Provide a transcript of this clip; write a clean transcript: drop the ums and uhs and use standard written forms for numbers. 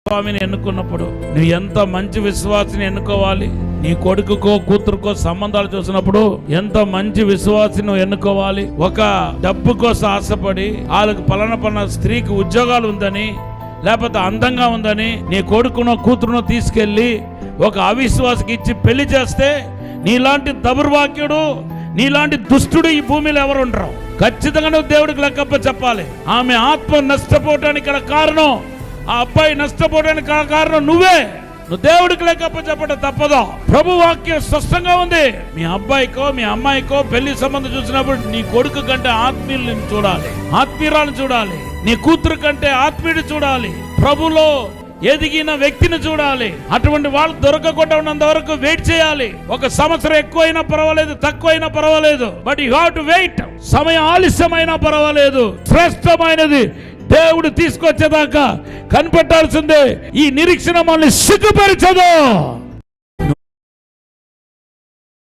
స్వామిని ఎన్నుకున్నప్పుడు నువ్వు ఎంత మంచి విశ్వాసిని ఎన్నుకోవాలి. నీ కొడుకుకో కూతురుకో సంబంధాలు చూసినప్పుడు ఎంత మంచి విశ్వాసిని ఎన్నుకోవాలి. ఒక డబ్బు కోసం ఆశపడి వాళ్ళకి పలానా స్త్రీకి ఉద్యోగాలు ఉందని లేకపోతే అందంగా ఉందని నీ కొడుకునో కూతురునో తీసుకెళ్లి ఒక అవిశ్వాసకి ఇచ్చి పెళ్లి చేస్తే నీలాంటి దౌర్భాగ్యుడు, నీలాంటి దుష్టుడు ఈ భూమిలో ఎవరు ఉండరు. ఖచ్చితంగా నువ్వు దేవుడికి లెక్కప్ప చెప్పాలి. ఆమె ఆత్మ నష్టపోవటానికి కారణం, ఆ అబ్బాయి నష్టపోవడానికి కారణం నువ్వు దేవుడికి లెక్కప్ప చెప్పడం తప్పదు. ప్రభు వాక్యం స్పష్టంగా ఉంది. మీ అబ్బాయికో మీ అమ్మాయికో పెళ్లి సంబంధం చూసినప్పుడు నీ కొడుకు కంటే ఆత్మీయులను చూడాలి, ఆత్మీయురాలను చూడాలి. నీ కూతురు కంటే ఆత్మీయుడు చూడాలి. ప్రభులో ఎదిగిన వ్యక్తిని చూడాలి. అటువంటి వాళ్ళు దొరకకుండా ఉన్నంత వరకు వెయిట్ చేయాలి. 1 సంవత్సరం ఎక్కువైనా పర్వాలేదు, తక్కువైనా పర్వాలేదు, but you have to wait. సమయం ఆలస్యమైనా పర్వాలేదు, శ్రేష్టమైనది దేవుడు తీసుకొచ్చేదాకా కనిపెట్టాల్సిందే. ఈ నిరీక్షణ మనల్ని సిగ్గుపరచదు.